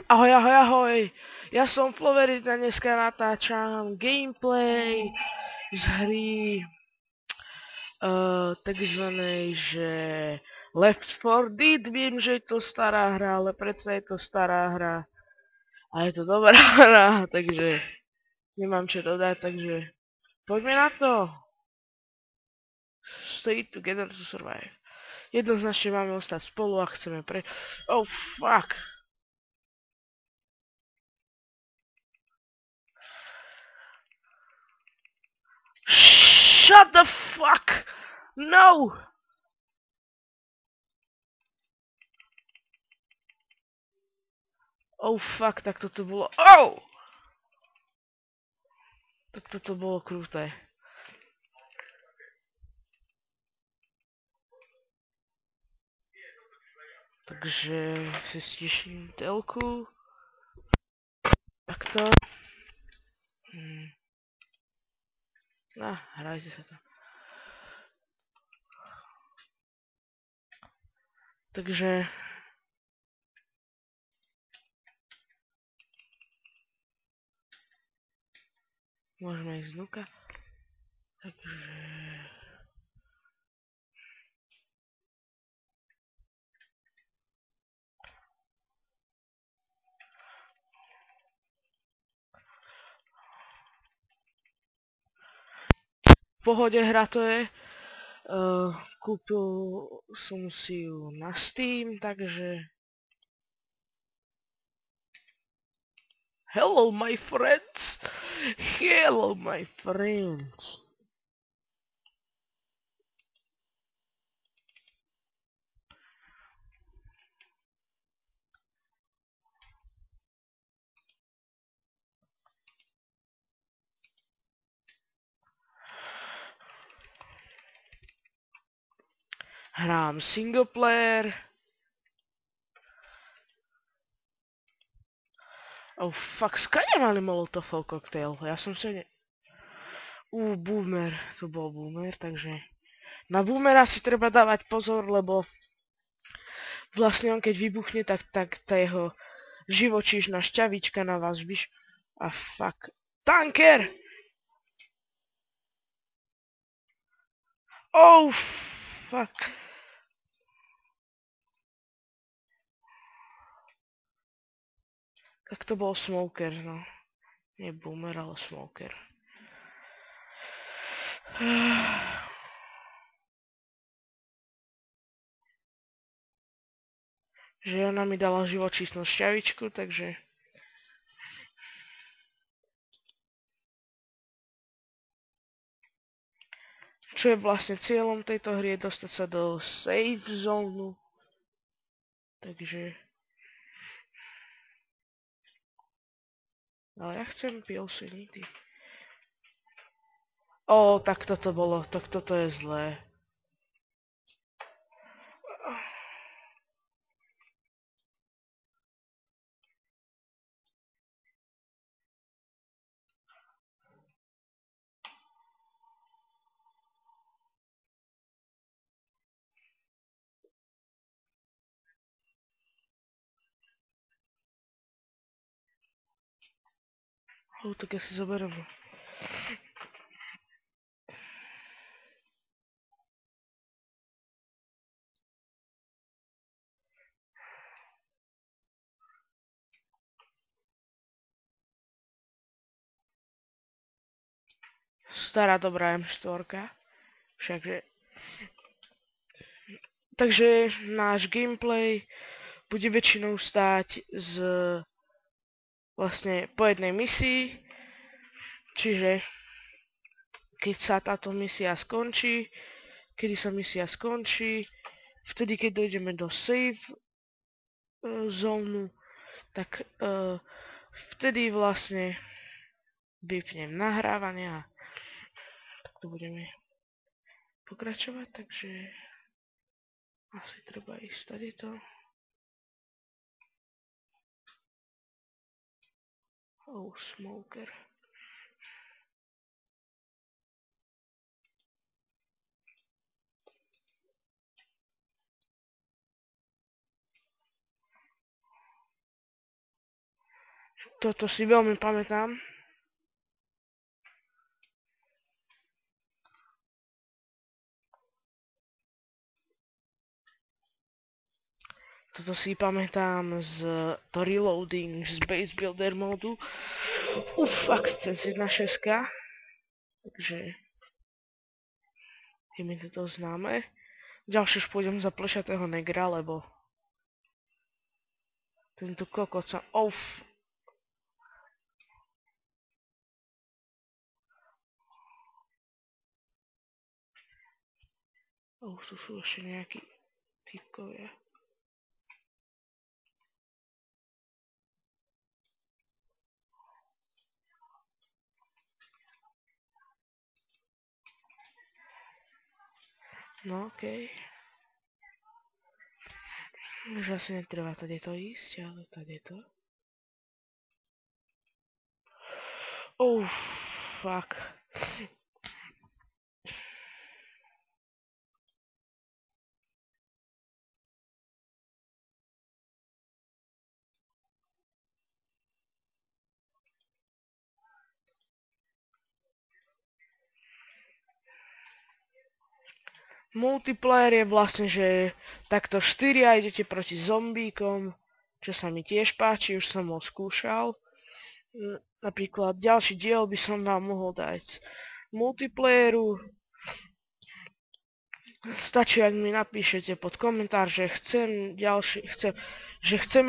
Ahoj, ahoj, ahoj! Ja som Floverit a dneska natáčam gameplay z hry takzvanej, že Left 4 Dead. Viem, že je to stará hra, ale predsa je to stará hra a je to dobrá hra, takže nemám čo dodať, takže poďme na to! Stay together to survive. Jednoznačne máme ostať spolu a chceme Oh, fuck! Shut the fuck! No! Oh fuck, tak toto bolo... Oh! Tak toto bolo kruté. Takže si stiším telku. Takto. Hrajte sa to. Takže... Môžeme ísť znúka. Takže... V pohode hra to je. Kúpil som si ju na Steam, takže... Hello my friends! Hello my friends! Hrám single player. Oh fuck, skade mali molotovov koktail? Ja som sa ne... Boomer, to bol boomer, takže... Na boomera si treba dávať pozor, lebo... Vlastne on keď vybuchne, tak tá jeho živočíšna šťavička na vás A fuck. Tanker! Oh fuck. Tak to bol smoker, no. Nie boomer, ale smoker. Že ona mi dala živočísnu šťavičku, takže... Čo je vlastne cieľom tejto hry, je dostať sa do safe zónu. Takže... Ale ja chcem pilsenity. Tak toto bolo, tak toto je zlé. Tak ja si zoberiem. Stará dobrá M4. Všakže... Takže náš gameplay bude väčšinou stáť z... Vlastne po jednej misii. Čiže... Keď sa táto misia skončí... Kedy sa misia skončí... Vtedy, keď dojdeme do save zónu, tak vtedy vlastne vypnem nahrávanie a takto budeme pokračovať, takže asi treba ísť tady to. Smoker. Toto si veľmi pamätám. Toto si pamätám z to reloading z Base Builder modu. Fakt, cez 1.6. Takže je mi toto známe. Ďalšie už pôjdem za plešatého negra, lebo tento kokot sa... Tu sú ešte nejakí typkovia. No okej. Už asi netreba tady to ísť, ale tady to. Fuck. Multiplayer je vlastne, že takto 4 idete proti zombíkom, čo sa mi tiež páči, už som ho skúšal. Napríklad ďalší diel by som vám mohol dať z multiplayeru. Stačí, ak mi napíšete pod komentár, že chceme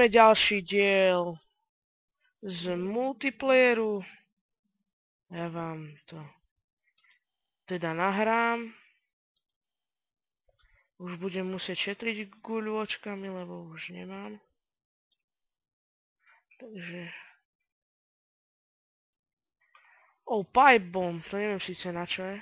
ďalší diel z multiplayeru. Ja vám to teda nahrám. Už budem musieť šetriť guľôčkami, lebo už nemám. Takže... Pipe bomb, to neviem síce na čo je.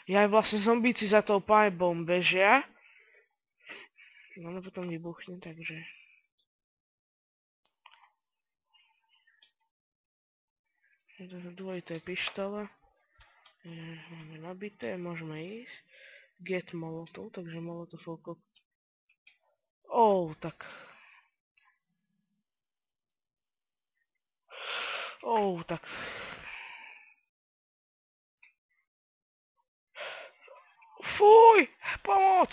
Ja aj vlastne zombíci za tou pipe bomb bežia. No potom vybuchne, takže... Dvojité pištole. Máme nabité, môžeme ísť. Get molotov, takže molotovou tak. Tak. Fuj! Pomoc!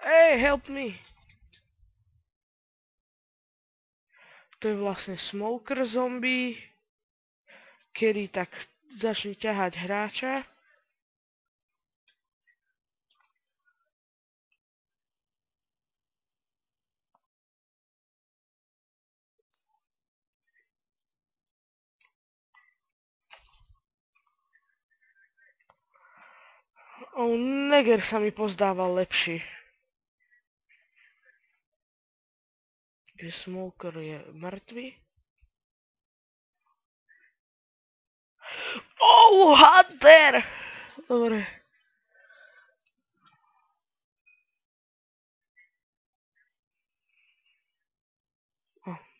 Hey, help me! To je vlastne smoker zombie, kedy tak začne ťahať hráča. Neger sa mi pozdával lepší. Že smoker je mŕtvy. Hunter! Dobre.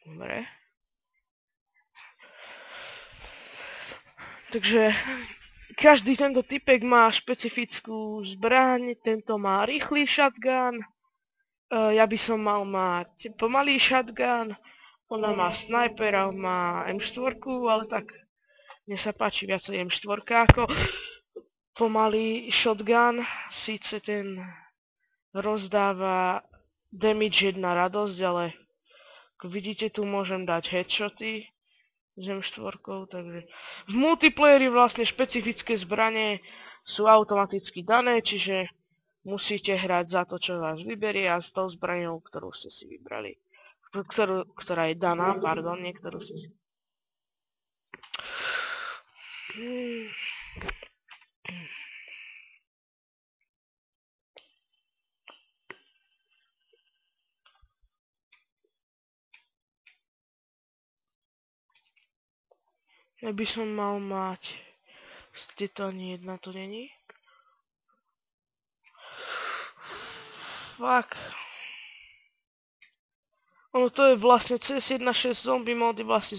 Dobre. Takže každý tento typek má špecifickú zbraň, tento má rýchly shotgun, ja by som mal mať pomalý shotgun, ona má snajpera, má M4, ale tak mne sa páči viacej M4 ako pomalý shotgun, síce ten rozdáva damage 1 radosť, ale ako vidíte tu môžem dať headshoty s M4, takže v multiplayeri vlastne špecifické zbrane sú automaticky dané, čiže musíte hrať za to, čo vás vyberie a s tou zbraňou, ktorú ste si vybrali. Ktorá je daná, pardon, niektorú ste si... Ja by som mal mať... to ani jedna to není. Fuck. Ono to je vlastne CS1.6 zombie mod je vlastne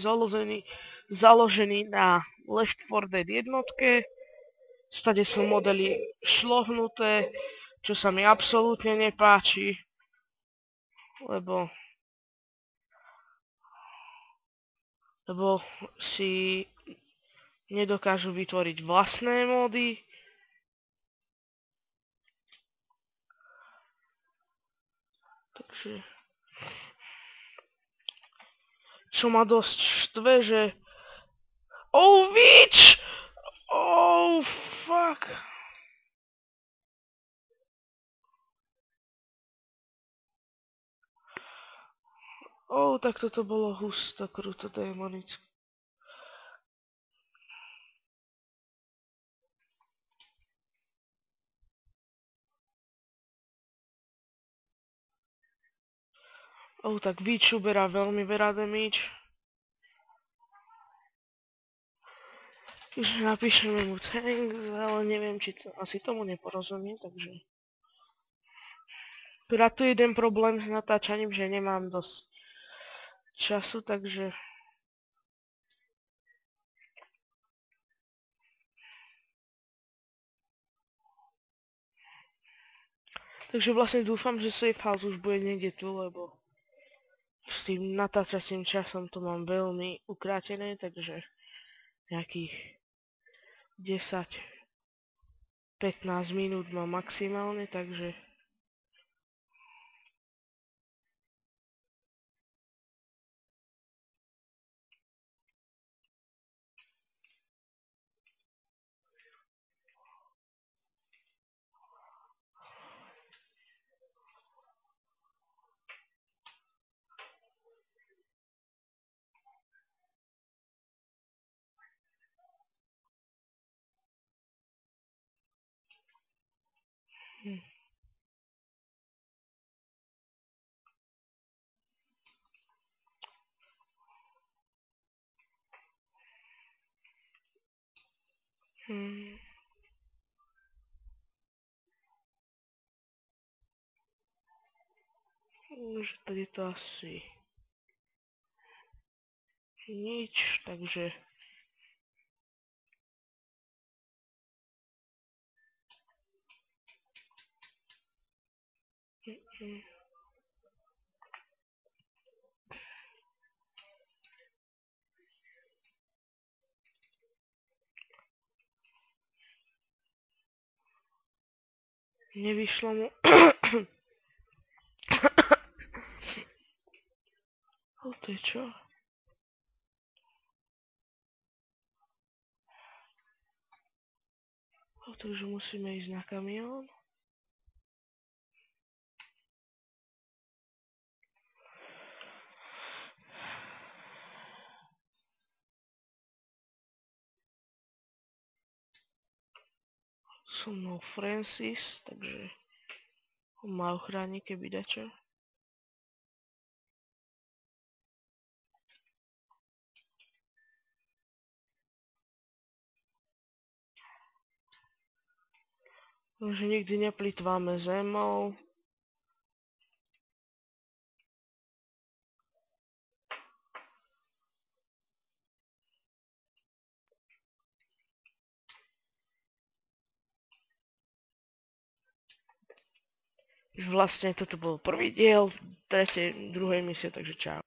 založený na Left 4 Dead jednotke. Stade sú modely šlohnuté, čo sa mi absolútne nepáči, lebo si nedokážu vytvoriť vlastné módy. Takže čo ma dosť štve, že oh bitch! Oh fuck! Oh, tak toto bolo husto, kruto démonické. Oh, tak Witch uberá veľmi veľa damage. Takže napíšeme mu thanks, ale neviem, či to, asi tomu neporozumie, takže... Teda tu jeden problém s natáčaním, že nemám dosť času, takže... Takže vlastne dúfam, že safe house už bude niekde tu, lebo s tým natáčacím časom to mám veľmi ukrátené, takže nejakých 10-15 minút mám maximálne, takže... Že tady to asi nič, takže... Nevyšlo mu... To je čo? Takže musíme ísť na kamión. So mnou Francis, takže on ma ochráni, keby dačo. Takže nikdy neplitváme zemou. Vlastne toto bol prvý diel 2. misie, takže čau.